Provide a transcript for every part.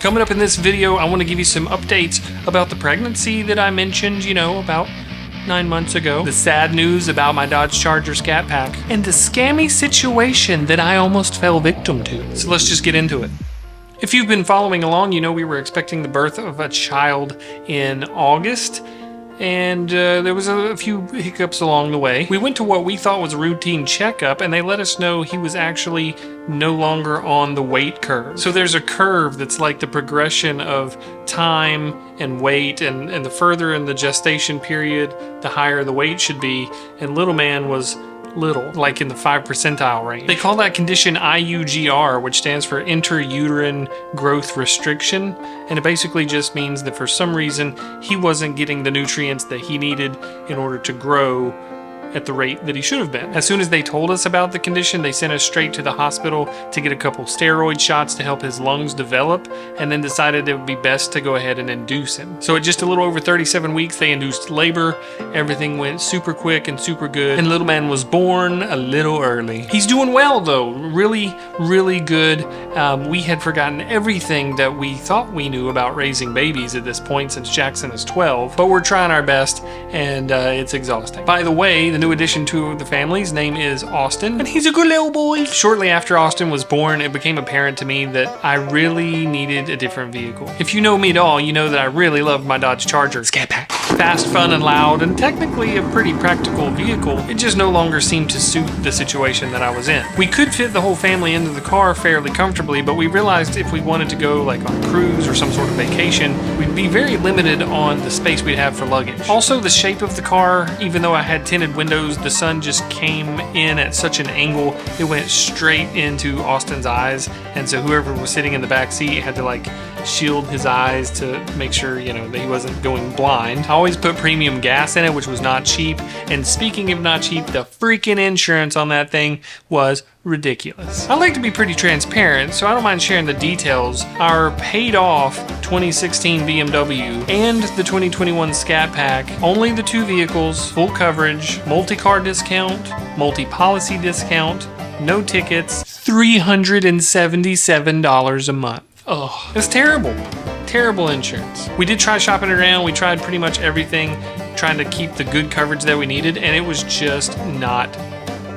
Coming up in this video, I want to give you some updates about the pregnancy that I mentioned, about 9 months ago, the sad news about my Dodge Charger Scat Pack, and the scammy situation that I almost fell victim to. So let's just get into it. If you've been following along, you know we were expecting the birth of a child in August, and there was a few hiccups along the way. We went to what we thought was a routine checkup, and they let us know he was actually no longer on the weight curve. So there's a curve that's like the progression of time and weight, and the further in the gestation period, the higher the weight should be, and little man was little, like in the 5th percentile range. They call that condition IUGR, which stands for intrauterine growth restriction, and it basically just means that for some reason he wasn't getting the nutrients that he needed in order to grow at the rate that he should have been. As soon as they told us about the condition, they sent us straight to the hospital to get a couple steroid shots to help his lungs develop, and then decided it would be best to go ahead and induce him. So at just a little over 37 weeks, they induced labor. Everything went super quick and super good, and little man was born a little early. He's doing well though, really, really good. We had forgotten everything that we thought we knew about raising babies at this point since Jackson is 12, but we're trying our best, and it's exhausting. By the way, the new addition to the family's name is Austin, and he's a good little boy. Shortly after Austin was born, it became apparent to me that I really needed a different vehicle. If you know me at all, you know that I really loved my Dodge Charger Scat Pack. Fast, fun, and loud, and technically a pretty practical vehicle. It just no longer seemed to suit the situation that I was in. We could fit the whole family into the car fairly comfortably, but we realized if we wanted to go like on a cruise or some sort of vacation, we'd be very limited on the space we'd have for luggage. Also, the shape of the car, even though I had tinted windows, the sun just came in at such an angle, it went straight into Austin's eyes, and so whoever was sitting in the back seat had to like shield his eyes to make sure, that he wasn't going blind. I always put premium gas in it, which was not cheap, and speaking of not cheap, the freaking insurance on that thing was ridiculous. I like to be pretty transparent, so I don't mind sharing the details. Our paid off 2016 BMW and the 2021 Scat Pack, only the two vehicles, full coverage, multi-car discount, multi-policy discount, no tickets, $377 a month. Oh, it's terrible. Terrible insurance. We did try shopping around. We tried pretty much everything, trying to keep the good coverage that we needed, and it was just not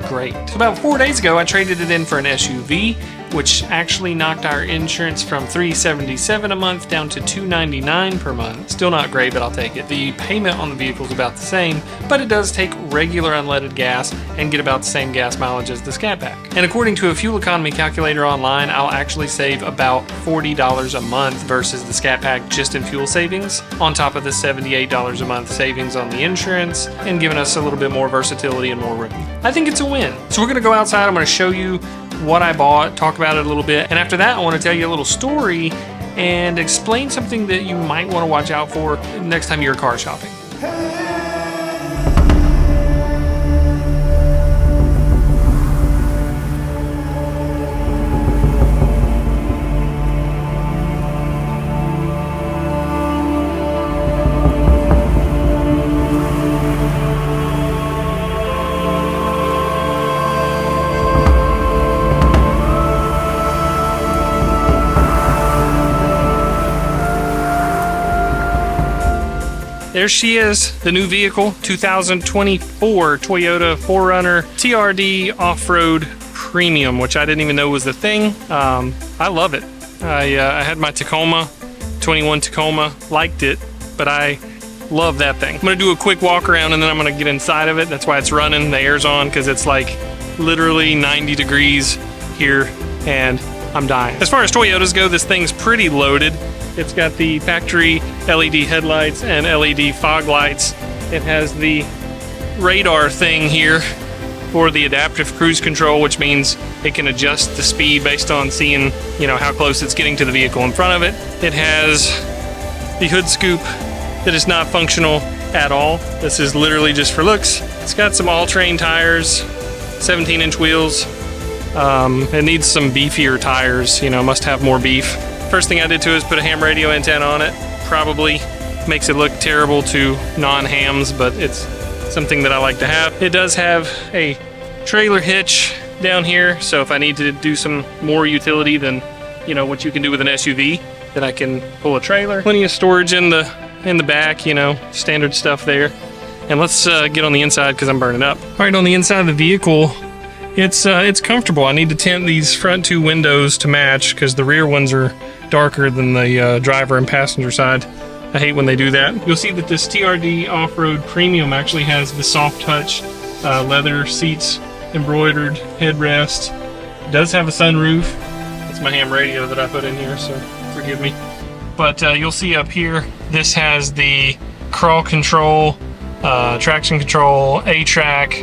great. So about 4 days ago, I traded it in for an SUV, which actually knocked our insurance from $377 a month down to $299 per month. Still not great, but I'll take it. The payment on the vehicle is about the same, but it does take regular unleaded gas and get about the same gas mileage as the Scat Pack. And according to a fuel economy calculator online, I'll actually save about $40 a month versus the Scat Pack just in fuel savings, on top of the $78 a month savings on the insurance, and giving us a little bit more versatility and more room. I think it's a win. So we're gonna go outside, I'm gonna show you what I bought, talk about it a little bit, and after that I want to tell you a little story and explain something that you might want to watch out for next time you're car shopping. There she is, the new vehicle, 2024 Toyota 4Runner TRD Off-Road Premium, which I didn't even know was the thing. I love it. I had my Tacoma, 21 Tacoma, liked it, but I love that thing. I'm gonna do a quick walk around and then I'm gonna get inside of it. That's why it's running, the air's on, because it's like literally 90 degrees here and I'm dying. As far as Toyotas go, this thing's pretty loaded. It's got the factory LED headlights and LED fog lights. It has the radar thing here for the adaptive cruise control, which means it can adjust the speed based on seeing, how close it's getting to the vehicle in front of it. It has the hood scoop that is not functional at all. This is literally just for looks. It's got some all-terrain tires, 17-inch wheels. It needs some beefier tires, must have more beef. First thing I did to it is put a ham radio antenna on it. Probably makes it look terrible to non-hams, but it's something that I like to have. It does have a trailer hitch down here, so if I need to do some more utility than what you can do with an SUV, that I can pull a trailer. Plenty of storage in the back, you know, standard stuff there. And let's get on the inside because I'm burning up. All right, on the inside of the vehicle, it's comfortable. I need to tint these front two windows to match because the rear ones are darker than the driver and passenger side. I hate when they do that. You'll see that this TRD Off-Road Premium actually has the soft touch leather seats, embroidered headrest. It does have a sunroof. It's my ham radio that I put in here, so forgive me. But you'll see up here, this has the crawl control, traction control, A-track,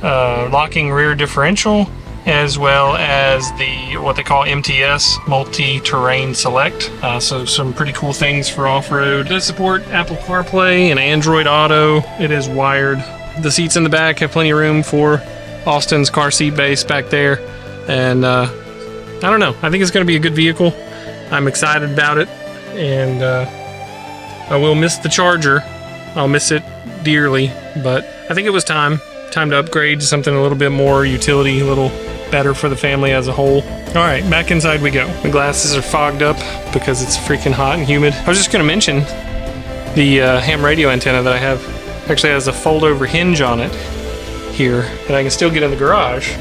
locking rear differential, as well as the what they call MTS, multi-terrain select. So some pretty cool things for off-road. It does support Apple CarPlay and Android Auto. It is wired. The seats in the back have plenty of room for Austin's car seat base back there. And I don't know, I think it's going to be a good vehicle. I'm excited about it, and I will miss the Charger. I'll miss it dearly, but I think it was time to upgrade to something a little bit more utility, a little better for the family as a whole. All right, back inside we go. The glasses are fogged up because it's freaking hot and humid. I was just going to mention the ham radio antenna that I have actually has a fold-over hinge on it here that I can still get in the garage.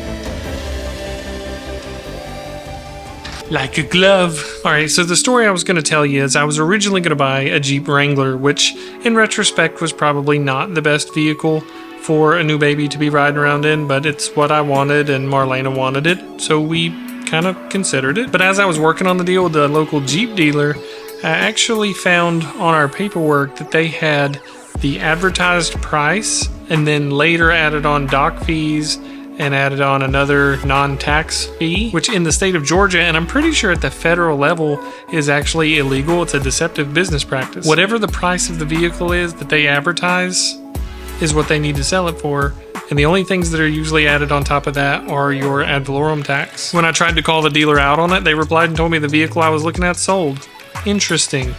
Like a glove. All right, so the story I was going to tell you is I was originally going to buy a Jeep Wrangler, which in retrospect was probably not the best vehicle for a new baby to be riding around in, but it's what I wanted and Marlena wanted it, so we kind of considered it. But as I was working on the deal with the local Jeep dealer, I actually found on our paperwork that they had the advertised price and then later added on dock fees and added on another non-tax fee, which in the state of Georgia, and I'm pretty sure at the federal level, is actually illegal. It's a deceptive business practice. Whatever the price of the vehicle is that they advertise is what they need to sell it for, and the only things that are usually added on top of that are your ad valorem tax. When I tried to call the dealer out on it, they replied and told me the vehicle I was looking at sold. Interesting.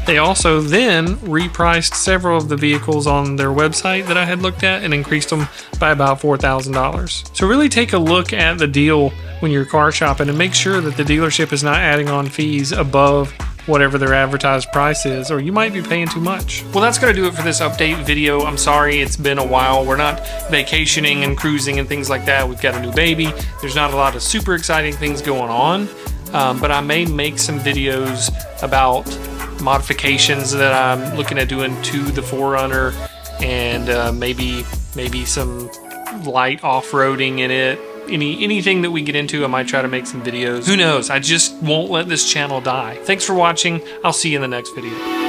They also then repriced several of the vehicles on their website that I had looked at and increased them by about $4,000. So really take a look at the deal when you're car shopping and make sure that the dealership is not adding on fees above whatever their advertised price is, or you might be paying too much. Well, that's going to do it for this update video. I'm sorry it's been a while. We're not vacationing and cruising and things like that. We've got a new baby. There's not a lot of super exciting things going on, but I may make some videos about modifications that I'm looking at doing to the 4Runner, and maybe some light off-roading in it. Anything that we get into, I might try to make some videos. Who knows? I just won't let this channel die. Thanks for watching. I'll see you in the next video.